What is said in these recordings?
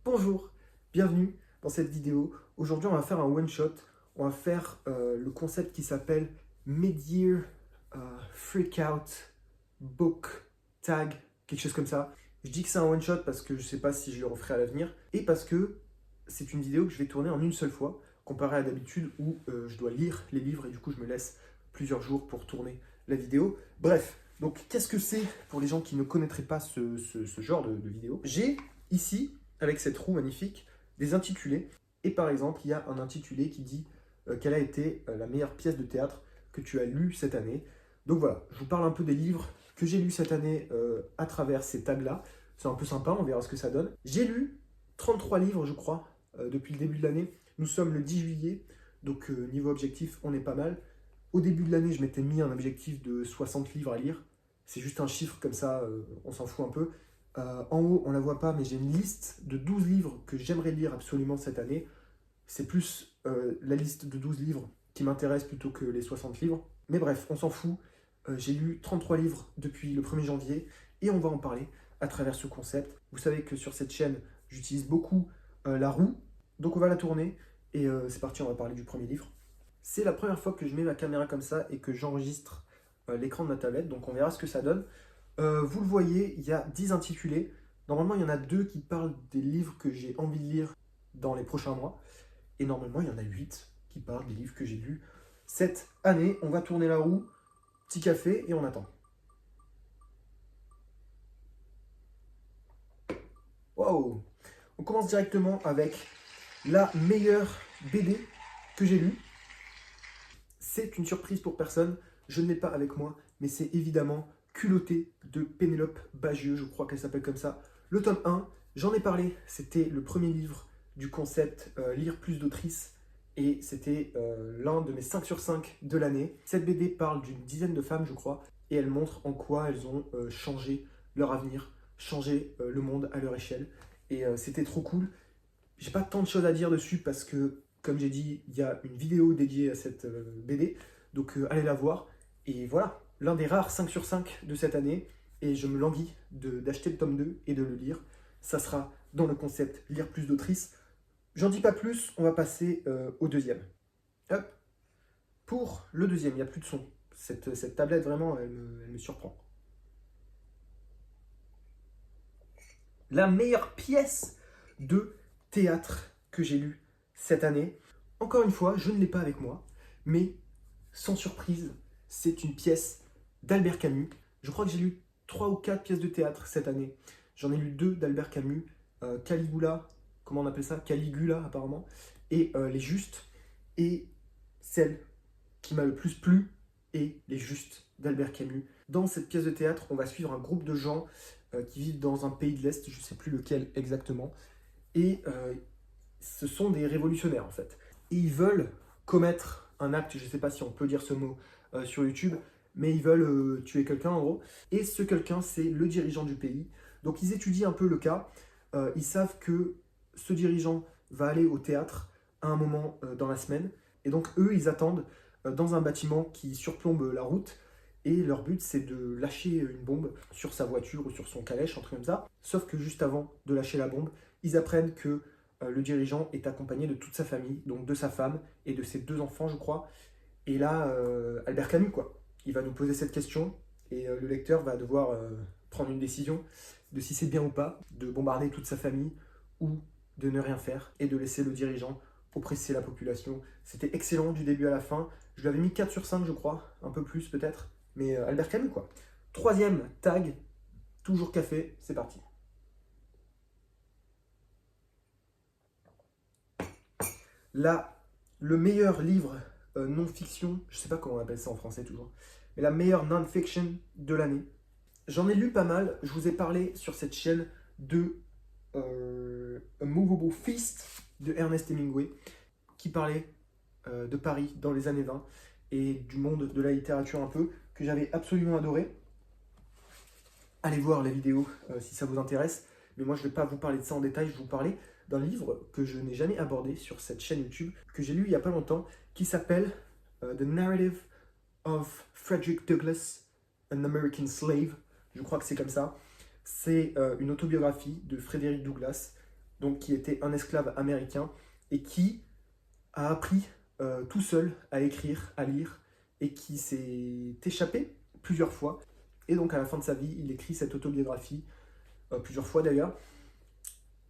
Bonjour, bienvenue dans cette vidéo. Aujourd'hui, on va faire un one-shot. On va faire le concept qui s'appelle Mid-Year Freakout Book Tag, quelque chose comme ça. Je dis que c'est un one-shot parce que je ne sais pas si je le referai à l'avenir et parce que c'est une vidéo que je vais tourner en une seule fois, comparé à d'habitude où je dois lire les livres et du coup je me laisse plusieurs jours pour tourner la vidéo. Bref, donc qu'est-ce que c'est pour les gens qui ne connaîtraient pas ce genre de vidéo? J'ai ici, avec cette roue magnifique, des intitulés. Et par exemple, il y a un intitulé qui dit quelle a été la meilleure pièce de théâtre que tu as lue cette année. Donc voilà, je vous parle un peu des livres que j'ai lus cette année à travers ces tags-là. C'est un peu sympa, on verra ce que ça donne. J'ai lu 33 livres, je crois, depuis le début de l'année. Nous sommes le 10 juillet, donc niveau objectif, on est pas mal. Au début de l'année, je m'étais mis un objectif de 60 livres à lire. C'est juste un chiffre comme ça, on s'en fout un peu. En haut, on ne la voit pas, mais j'ai une liste de 12 livres que j'aimerais lire absolument cette année. C'est plus la liste de 12 livres qui m'intéresse plutôt que les 60 livres. Mais bref, on s'en fout. J'ai lu 33 livres depuis le 1er janvier et on va en parler à travers ce concept. Vous savez que sur cette chaîne, j'utilise beaucoup la roue. Donc on va la tourner et c'est parti, on va parler du premier livre. C'est la première fois que je mets ma caméra comme ça et que j'enregistre l'écran de ma tablette. Donc on verra ce que ça donne. Vous le voyez, il y a 10 intitulés. Normalement, il y en a 2 qui parlent des livres que j'ai envie de lire dans les prochains mois. Et normalement, il y en a 8 qui parlent des livres que j'ai lus cette année. On va tourner la roue, petit café et on attend. Wow! On commence directement avec la meilleure BD que j'ai lue. C'est une surprise pour personne, je ne l'ai pas avec moi, mais c'est évidemment Culotté de Pénélope Bagieux, je crois qu'elle s'appelle comme ça. Le tome 1, j'en ai parlé, c'était le premier livre du concept Lire plus d'autrices et c'était l'un de mes 5 sur 5 de l'année. Cette BD parle d'une dizaine de femmes, je crois, et elle montre en quoi elles ont changé leur avenir, changé le monde à leur échelle. Et c'était trop cool. J'ai pas tant de choses à dire dessus parce que, comme j'ai dit, il y a une vidéo dédiée à cette BD. Donc allez la voir. Et voilà, l'un des rares 5 sur 5 de cette année. Et je me languis d'acheter le tome 2 et de le lire. Ça sera dans le concept Lire plus d'autrices. J'en dis pas plus, on va passer au deuxième. Hop. Pour le deuxième, il n'y a plus de son. Cette tablette, vraiment, elle me surprend. La meilleure pièce de théâtre que j'ai lu cette année. Encore une fois, je ne l'ai pas avec moi, mais sans surprise, c'est une pièce d'Albert Camus. Je crois que j'ai lu 3 ou 4 pièces de théâtre cette année. J'en ai lu 2 d'Albert Camus, Caligula, comment on appelle ça? Caligula apparemment, et Les Justes. Et celle qui m'a le plus plu est Les Justes d'Albert Camus. Dans cette pièce de théâtre, on va suivre un groupe de gens qui vivent dans un pays de l'Est, je ne sais plus lequel exactement, et ce sont des révolutionnaires en fait. Et ils veulent commettre un acte, je ne sais pas si on peut dire ce mot sur YouTube, mais ils veulent tuer quelqu'un en gros. Et ce quelqu'un, c'est le dirigeant du pays. Donc ils étudient un peu le cas. Ils savent que ce dirigeant va aller au théâtre à un moment dans la semaine. Et donc eux, ils attendent dans un bâtiment qui surplombe la route. Et leur but, c'est de lâcher une bombe sur sa voiture ou sur son calèche, un truc comme ça. Sauf que juste avant de lâcher la bombe, ils apprennent que le dirigeant est accompagné de toute sa famille, donc de sa femme et de ses 2 enfants, je crois. Et là, Albert Camus, quoi. Il va nous poser cette question et le lecteur va devoir prendre une décision de si c'est bien ou pas de bombarder toute sa famille ou de ne rien faire et de laisser le dirigeant oppresser la population. C'était excellent du début à la fin. Je lui avais mis 4 sur 5, je crois, un peu plus peut-être. Mais Albert Camus, quoi. Troisième tag, toujours café, c'est parti. Là, le meilleur livre non-fiction, je sais pas comment on appelle ça en français toujours, mais la meilleure non-fiction de l'année. J'en ai lu pas mal, je vous ai parlé sur cette chaîne de A Movable Feast de Ernest Hemingway, qui parlait de Paris dans les années 20 et du monde de la littérature un peu, que j'avais absolument adoré. Allez voir la vidéo si ça vous intéresse, mais moi je ne vais pas vous parler de ça en détail, je vais vous parler d'un livre que je n'ai jamais abordé sur cette chaîne YouTube, que j'ai lu il n'y a pas longtemps, qui s'appelle The Narrative of Frederick Douglass, An American Slave. Je crois que c'est comme ça. C'est une autobiographie de Frederick Douglass, donc qui était un esclave américain, et qui a appris tout seul à écrire, à lire, et qui s'est échappé plusieurs fois. Et donc à la fin de sa vie, il écrit cette autobiographie, plusieurs fois d'ailleurs,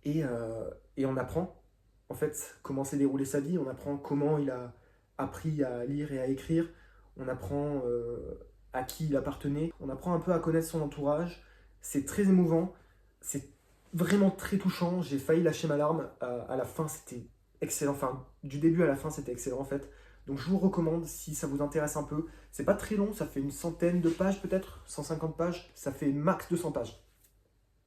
et on apprend en fait comment s'est déroulée sa vie, on apprend comment il a appris à lire et à écrire, on apprend à qui il appartenait, on apprend un peu à connaître son entourage. C'est très émouvant, c'est vraiment très touchant, j'ai failli lâcher ma larme à la fin, c'était excellent, enfin du début à la fin c'était excellent en fait. Donc je vous recommande si ça vous intéresse un peu. C'est pas très long, ça fait une centaine de pages peut-être, 150 pages, ça fait max 200 pages.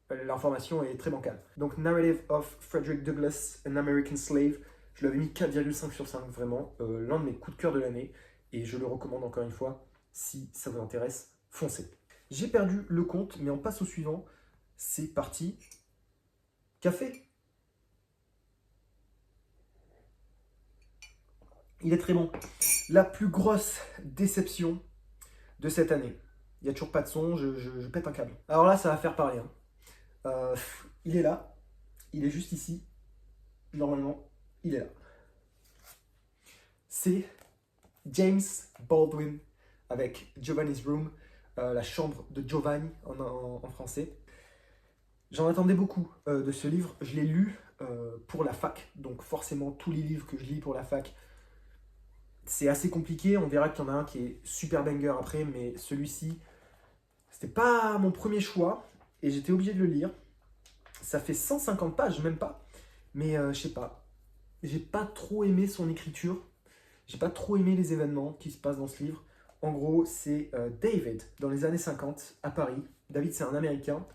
L'information est très bancale. Donc Narrative of Frederick Douglass, An American Slave, je lui avais mis 4,5 sur 5 vraiment, l'un de mes coups de cœur de l'année, et je le recommande encore une fois, si ça vous intéresse, foncez. J'ai perdu le compte, mais on passe au suivant, c'est parti. Café. Il est très bon. La plus grosse déception de cette année. Il n'y a toujours pas de son, je pète un câble. Alors là, ça va faire parler. Hein. Il est là, il est juste ici. Normalement, il est là. C'est James Baldwin avec Giovanni's Room, la chambre de Giovanni en français. J'en attendais beaucoup de ce livre. Je l'ai lu pour la fac, donc forcément tous les livres que je lis pour la fac, c'est assez compliqué. On verra qu'il y en a un qui est super banger après, mais celui-ci, c'était pas mon premier choix et j'étais obligé de le lire. Ça fait 150 pages, même pas, mais je sais pas. J'ai pas trop aimé son écriture. J'ai pas trop aimé les événements qui se passent dans ce livre. En gros, c'est David, dans les années 50, à Paris. David, c'est un Américain.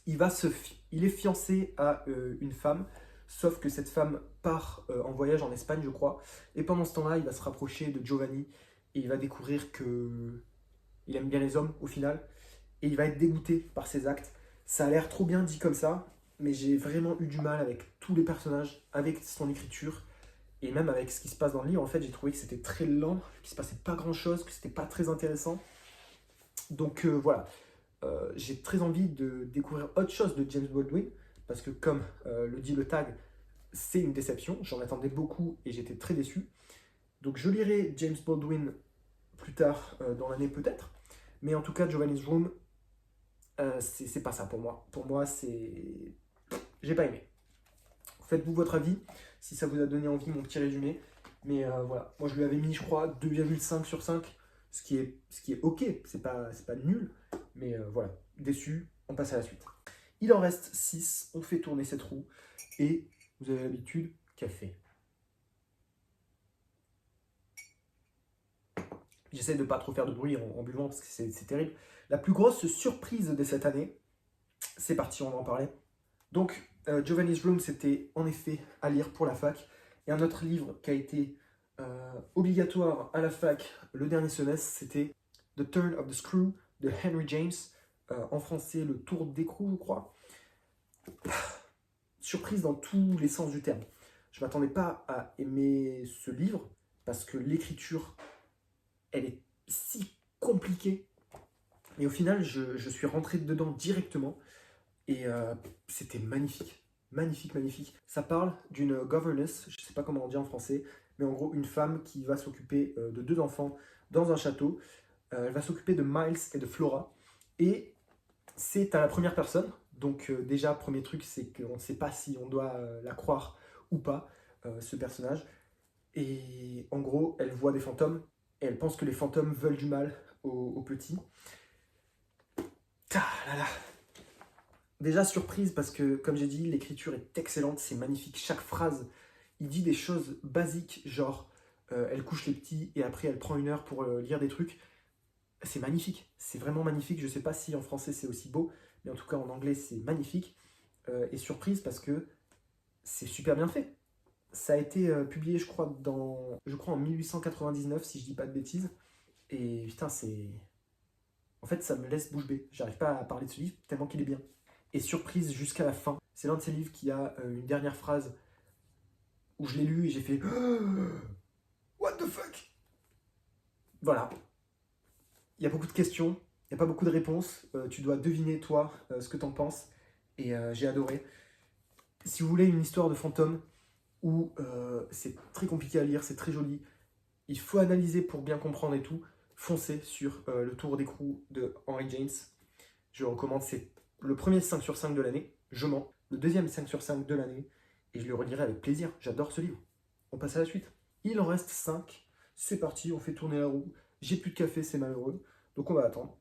Il est fiancé à une femme, sauf que cette femme part en voyage en Espagne, je crois. Et pendant ce temps-là, il va se rapprocher de Giovanni et il va découvrir que il aime bien les hommes au final. Et il va être dégoûté par ses actes. Ça a l'air trop bien dit comme ça, mais j'ai vraiment eu du mal avec tous les personnages, avec son écriture. Et même avec ce qui se passe dans le livre, en fait, j'ai trouvé que c'était très lent, qu'il se passait pas grand-chose, que c'était pas très intéressant. Donc voilà, j'ai très envie de découvrir autre chose de James Baldwin, parce que comme le dit le tag, c'est une déception. J'en attendais beaucoup et j'étais très déçu. Donc je lirai James Baldwin plus tard dans l'année peut-être. Mais en tout cas, Giovanni's Room, c'est pas ça pour moi. Pour moi, c'est... J'ai pas aimé. Faites-vous votre avis, si ça vous a donné envie, mon petit résumé. Mais voilà, moi je lui avais mis, je crois, 2,5 sur 5, ce qui est ok, c'est pas nul. Mais voilà, déçu, on passe à la suite. Il en reste 6, on fait tourner cette roue. Et vous avez l'habitude, café. J'essaie de ne pas trop faire de bruit en buvant parce que c'est terrible. La plus grosse surprise de cette année, c'est parti, on va en parler. Donc, Giovanni's Room, c'était en effet à lire pour la fac. Et un autre livre qui a été obligatoire à la fac le dernier semestre, c'était The Turn of the Screw de Henry James. En français, Le Tour d'écrou, je crois. Surprise dans tous les sens du terme. Je ne m'attendais pas à aimer ce livre parce que l'écriture, elle est si compliquée. Et au final, je suis rentré dedans directement. Et c'était magnifique. Magnifique, magnifique. Ça parle d'une governess, je ne sais pas comment on dit en français, mais en gros, une femme qui va s'occuper de 2 enfants dans un château. Elle va s'occuper de Miles et de Flora. Et c'est à la première personne. Donc déjà, premier truc, c'est qu'on ne sait pas si on doit la croire ou pas, ce personnage. Et en gros, elle voit des fantômes. Et elle pense que les fantômes veulent du mal aux petits. Ah là là. Déjà surprise parce que, comme j'ai dit, l'écriture est excellente, c'est magnifique. Chaque phrase, il dit des choses basiques, genre elle couche les petits et après elle prend 1 heure pour lire des trucs. C'est magnifique, c'est vraiment magnifique. Je sais pas si en français c'est aussi beau, mais en tout cas en anglais c'est magnifique. Et surprise parce que c'est super bien fait. Ça a été publié, je crois, en 1899, si je dis pas de bêtises. Et putain, c'est... En fait, ça me laisse bouche bée. J'arrive pas à parler de ce livre tellement qu'il est bien. Et surprise jusqu'à la fin. C'est l'un de ces livres qui a une dernière phrase où je l'ai lu et j'ai fait What the fuck? Voilà. Il y a beaucoup de questions, il n'y a pas beaucoup de réponses. Tu dois deviner, toi, ce que t'en penses. Et j'ai adoré. Si vous voulez une histoire de fantôme où c'est très compliqué à lire, c'est très joli, il faut analyser pour bien comprendre et tout, foncez sur Le Tour d'écrou de Henry James. Je le recommande, c'est le premier 5 sur 5 de l'année, je mens. Le deuxième 5 sur 5 de l'année, et je le relirai avec plaisir, j'adore ce livre. On passe à la suite. Il en reste 5, c'est parti, on fait tourner la roue. J'ai plus de café, c'est malheureux, donc on va attendre.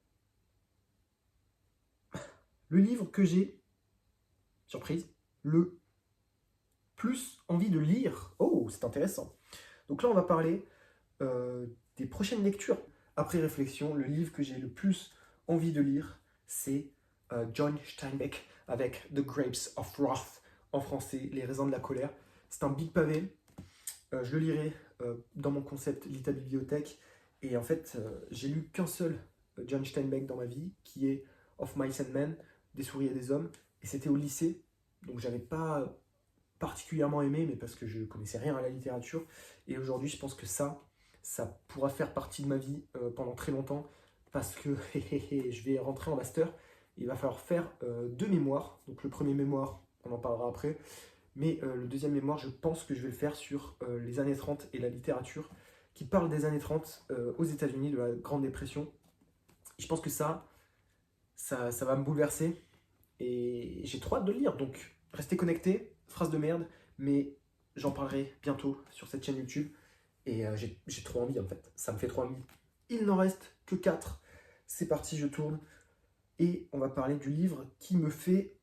Le livre que j'ai, surprise, le plus envie de lire. Oh, c'est intéressant. Donc là, on va parler des prochaines lectures. Après réflexion, le livre que j'ai le plus envie de lire, c'est John Steinbeck avec The Grapes of Wrath, en français, Les raisins de la colère. C'est un big pavé. Je le lirai dans mon concept Lita Bibliothèque. Et en fait, j'ai lu qu'un seul John Steinbeck dans ma vie, qui est Of Mice and Men, Des souris et des hommes. Et c'était au lycée, donc j'avais pas particulièrement aimé, mais parce que je connaissais rien à la littérature. Et aujourd'hui, je pense que ça pourra faire partie de ma vie pendant très longtemps, parce que je vais rentrer en master. Il va falloir faire 2 mémoires. Donc le premier mémoire, on en parlera après. Mais le deuxième mémoire, je pense que je vais le faire sur les années 30 et la littérature, qui parle des années 30 aux États-Unis, de la Grande Dépression. Je pense que ça va me bouleverser. Et j'ai trop hâte de le lire. Donc restez connectés, phrase de merde, mais j'en parlerai bientôt sur cette chaîne YouTube. Et j'ai trop envie en fait. Ça me fait trop envie. Il n'en reste que 4. C'est parti, je tourne. Et on va parler du livre qui me fait,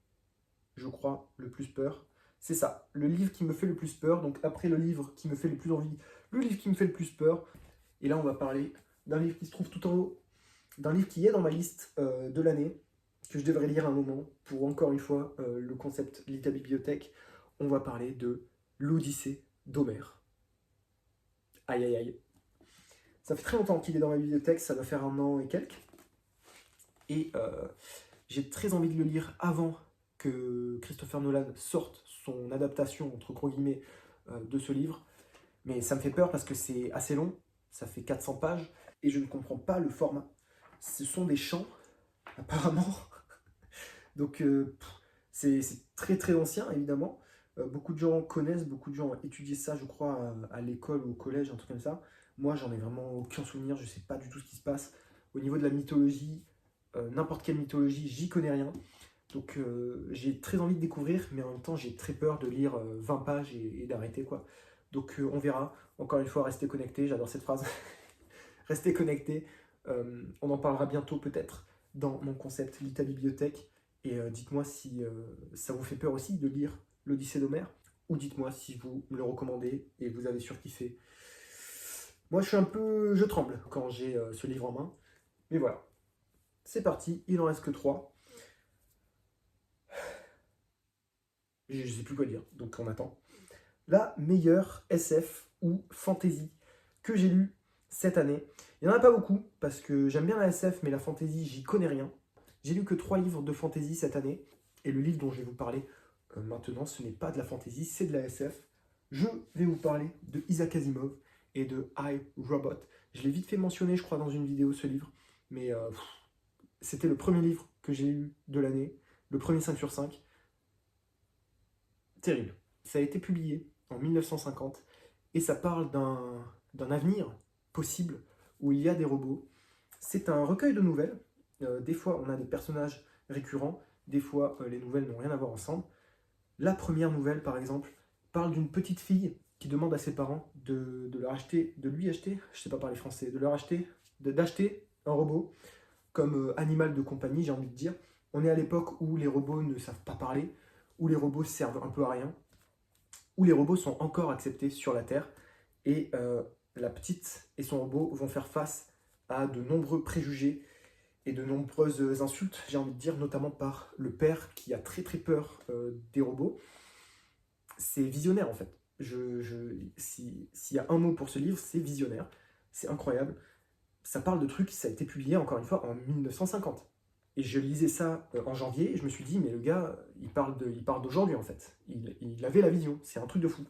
je crois, le plus peur. C'est ça, le livre qui me fait le plus peur. Donc après le livre qui me fait le plus envie, le livre qui me fait le plus peur. Et là, on va parler d'un livre qui se trouve tout en haut, d'un livre qui est dans ma liste de l'année, que je devrais lire un moment, pour encore une fois le concept Lita Bibliothèque. On va parler de l'Odyssée d'Homère. Aïe aïe aïe. Ça fait très longtemps qu'il est dans ma bibliothèque, ça doit faire 1 an et quelques. Et j'ai très envie de le lire avant que Christopher Nolan sorte son adaptation, entre gros guillemets, de ce livre. Mais ça me fait peur parce que c'est assez long, ça fait 400 pages, et je ne comprends pas le format. Ce sont des chants, apparemment. Donc c'est très très ancien, évidemment. Beaucoup de gens connaissent, beaucoup de gens ont étudié ça, je crois, à l'école ou au collège, un truc comme ça. Moi, j'en ai vraiment aucun souvenir, je ne sais pas du tout ce qui se passe. Au niveau de la mythologie, n'importe quelle mythologie, j'y connais rien. Donc j'ai très envie de découvrir, mais en même temps, j'ai très peur de lire 20 pages et d'arrêter, quoi. Donc on verra. Encore une fois, restez connectés, j'adore cette phrase. Restez connectés. On en parlera bientôt peut-être dans mon concept Lita Bibliothèque. Et dites-moi si ça vous fait peur aussi de lire l'Odyssée d'Homère, ou dites-moi si vous me le recommandez et vous avez surkiffé. Moi, je tremble quand j'ai ce livre en main. Mais voilà, c'est parti, il en reste que 3. Je sais plus quoi dire, donc on attend. La meilleure SF ou fantasy que j'ai lu cette année. Il n'y en a pas beaucoup, parce que j'aime bien la SF, mais la fantasy, j'y connais rien. J'ai lu que 3 livres de fantasy cette année, et le livre dont je vais vous parler maintenant, ce n'est pas de la fantasy, c'est de la SF. Je vais vous parler de Isaac Asimov et de I, Robot. Je l'ai vite fait mentionner, je crois, dans une vidéo, ce livre, mais c'était le premier livre que j'ai lu de l'année, le premier 5 sur 5. Terrible. Ça a été publié en 1950, et ça parle d'un avenir possible où il y a des robots. C'est un recueil de nouvelles. Des fois, on a des personnages récurrents, des fois, les nouvelles n'ont rien à voir ensemble. La première nouvelle, par exemple, parle d'une petite fille qui demande à ses parents de lui acheter, je sais pas parler français, d'acheter un robot comme animal de compagnie, j'ai envie de dire. On est à l'époque où les robots ne savent pas parler, où les robots servent un peu à rien, où les robots sont encore acceptés sur la Terre, et la petite et son robot vont faire face à de nombreux préjugés et de nombreuses insultes, j'ai envie de dire, notamment par le père qui a très très peur des robots. C'est visionnaire en fait. S'il y a un mot pour ce livre, c'est visionnaire. C'est incroyable. Ça parle de trucs, ça a été publié encore une fois en 1950. Et je lisais ça en janvier et je me suis dit, mais le gars, il parle d'aujourd'hui en fait. Il avait la vision, c'est un truc de fou.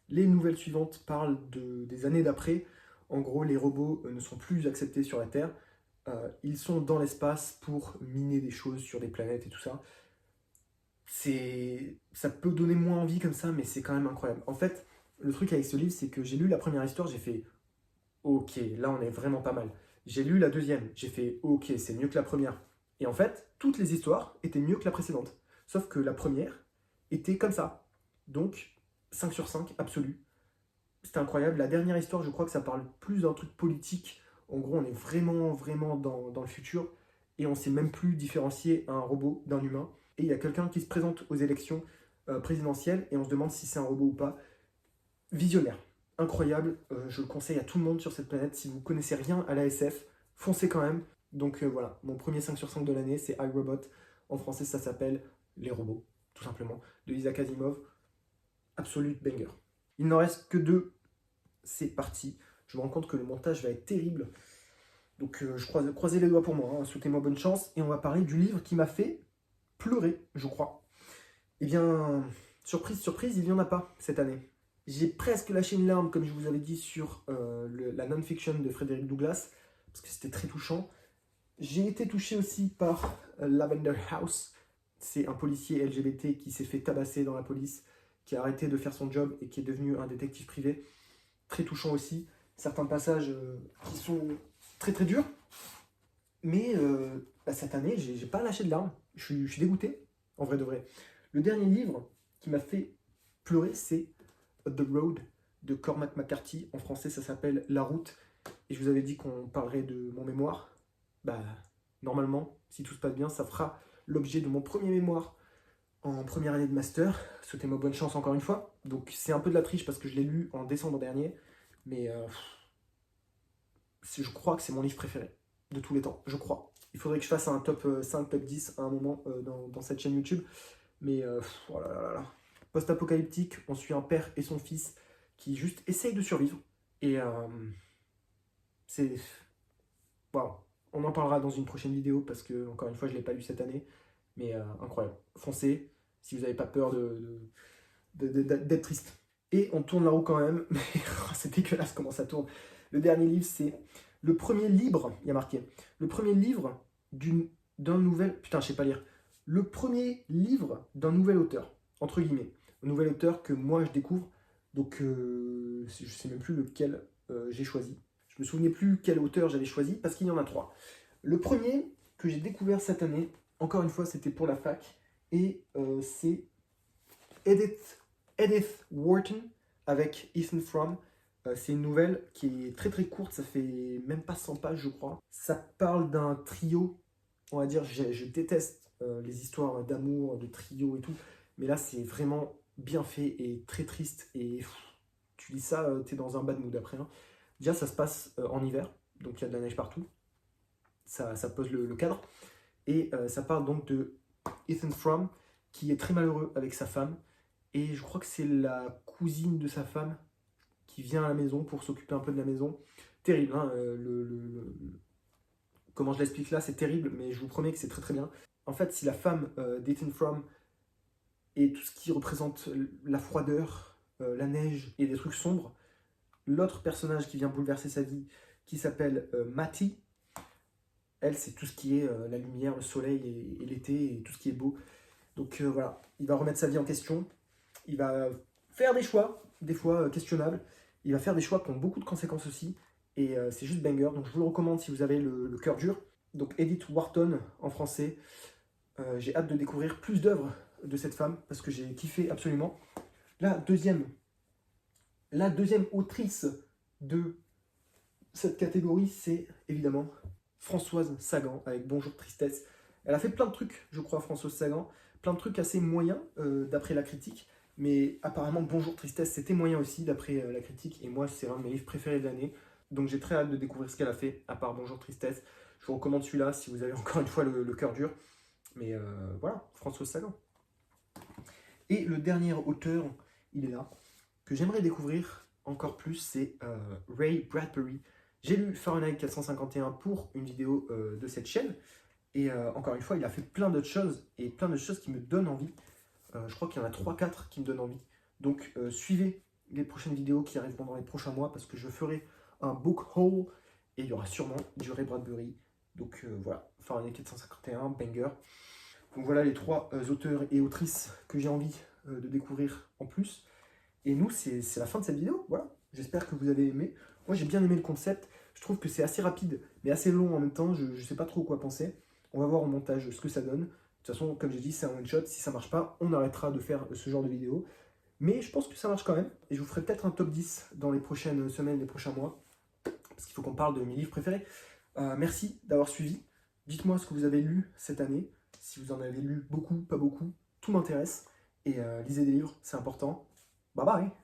Les nouvelles suivantes parlent des années d'après. En gros, les robots ne sont plus acceptés sur la Terre. Ils sont dans l'espace pour miner des choses sur des planètes et tout ça. ça peut donner moins envie comme ça, mais c'est quand même incroyable. En fait, le truc avec ce livre, c'est que j'ai lu la première histoire, j'ai fait ok, là on est vraiment pas mal. J'ai lu la deuxième, j'ai fait ok, c'est mieux que la première. Et en fait, toutes les histoires étaient mieux que la précédente. Sauf que la première était comme ça. Donc, 5 sur 5, absolu. C'était incroyable. La dernière histoire, je crois que ça parle plus d'un truc politique. En gros, on est vraiment dans le futur. Et on sait même plus différencier un robot d'un humain. Et il y a quelqu'un qui se présente aux élections présidentielles et on se demande si c'est un robot ou pas. Visionnaire, incroyable, je le conseille à tout le monde sur cette planète. Si vous connaissez rien à la SF, foncez quand même. Donc voilà, mon premier 5 sur 5 de l'année, c'est iRobot. En français, ça s'appelle Les robots, tout simplement, de Isaac Asimov. Absolute banger. Il n'en reste que 2, c'est parti. Je me rends compte que le montage va être terrible. Donc je croisez les doigts pour moi, hein. Souhaitez-moi bonne chance. Et on va parler du livre qui m'a fait pleurer, je crois. Eh bien, surprise, surprise, il n'y en a pas cette année. J'ai presque lâché une larme, comme je vous avais dit, sur la non-fiction de Frédéric Douglass, parce que c'était très touchant. J'ai été touché aussi par Lavender House. C'est un policier LGBT qui s'est fait tabasser dans la police, qui a arrêté de faire son job et qui est devenu un détective privé. Très touchant aussi. Certains passages qui sont très durs. Mais cette année, j'ai pas lâché de larmes. Je suis dégoûté, en vrai de vrai. Le dernier livre qui m'a fait pleurer, c'est The Road de Cormac McCarthy. En français, ça s'appelle La Route. Et je vous avais dit qu'on parlerait de mon mémoire. Bah, normalement, si tout se passe bien, ça fera l'objet de mon premier mémoire en première année de master. Souhaitez-moi bonne chance encore une fois. Donc, c'est un peu de la triche parce que je l'ai lu en décembre dernier. Mais je crois que c'est mon livre préféré de tous les temps. Je crois. Il faudrait que je fasse un top 5, top 10 à un moment dans cette chaîne YouTube. Mais oh là là là. Post-apocalyptique, on suit un père et son fils qui juste essayent de survivre. Et c'est... Waouh. On en parlera dans une prochaine vidéo parce que, encore une fois, je ne l'ai pas lu cette année. Mais incroyable. Foncez si vous n'avez pas peur d'être triste. Et on tourne la roue quand même. Mais c'est dégueulasse comment ça tourne. Le dernier livre, c'est le premier livre, il y a marqué, le premier livre d'un nouvel... Putain, je sais pas lire. Le premier livre d'un nouvel auteur, entre guillemets. Un nouvel auteur que moi je découvre. Donc je sais même plus lequel j'ai choisi. Je me souvenais plus quel auteur j'avais choisi parce qu'il y en a 3. Le premier que j'ai découvert cette année, encore une fois c'était pour la fac, et c'est Edith Wharton avec Ethan Frome. C'est une nouvelle qui est très courte, ça fait même pas 100 pages je crois. Ça parle d'un trio, on va dire, je déteste les histoires d'amour, de trio et tout, mais là c'est vraiment bien fait et très triste et tu lis ça, t'es dans un bad mood après. Hein. Déjà ça se passe en hiver, donc il y a de la neige partout, ça pose le cadre, et ça parle donc de Ethan Frome qui est très malheureux avec sa femme, et je crois que c'est la cousine de sa femme qui vient à la maison pour s'occuper un peu de la maison. Terrible, hein, comment je l'explique là, c'est terrible, mais je vous promets que c'est très bien. En fait, si la femme d'Ethan Frome et tout ce qui représente la froideur, la neige et des trucs sombres, l'autre personnage qui vient bouleverser sa vie, qui s'appelle Matty, elle, c'est tout ce qui est la lumière, le soleil et l'été, et tout ce qui est beau. Donc voilà, il va remettre sa vie en question, il va faire des choix, des fois questionnables, il va faire des choix qui ont beaucoup de conséquences aussi, et c'est juste banger, donc je vous le recommande si vous avez le cœur dur. Donc Edith Wharton en français, j'ai hâte de découvrir plus d'œuvres de cette femme, parce que j'ai kiffé absolument. La deuxième autrice de cette catégorie, c'est évidemment Françoise Sagan, avec Bonjour Tristesse. Elle a fait plein de trucs, je crois, Françoise Sagan, plein de trucs assez moyens, d'après la critique, mais apparemment Bonjour Tristesse, c'était moyen aussi, d'après la critique, et moi, c'est un de mes livres préférés de l'année, donc j'ai très hâte de découvrir ce qu'elle a fait, à part Bonjour Tristesse. Je vous recommande celui-là, si vous avez encore une fois le cœur dur, mais voilà, Françoise Sagan. Et le dernier auteur, il est là, que j'aimerais découvrir encore plus, c'est Ray Bradbury. J'ai lu Fahrenheit 451 pour une vidéo de cette chaîne, et encore une fois, il a fait plein d'autres choses, et plein de choses qui me donnent envie. Je crois qu'il y en a 3-4 qui me donnent envie. Donc suivez les prochaines vidéos qui arriveront dans les prochains mois, parce que je ferai un book haul, et il y aura sûrement du Ray Bradbury. Donc voilà, Fahrenheit 451, banger. Donc voilà les 3 auteurs et autrices que j'ai envie de découvrir en plus. Et nous, c'est la fin de cette vidéo. Voilà. J'espère que vous avez aimé. Moi, j'ai bien aimé le concept. Je trouve que c'est assez rapide, mais assez long en même temps. Je ne sais pas trop quoi penser. On va voir au montage ce que ça donne. De toute façon, comme j'ai dit, c'est un one-shot. Si ça marche pas, on arrêtera de faire ce genre de vidéo. Mais je pense que ça marche quand même. Et je vous ferai peut-être un top 10 dans les prochaines semaines, les prochains mois. Parce qu'il faut qu'on parle de mes livres préférés. Merci d'avoir suivi. Dites-moi ce que vous avez lu cette année. Si vous en avez lu beaucoup, pas beaucoup, tout m'intéresse. Et lisez des livres, c'est important. Bye bye.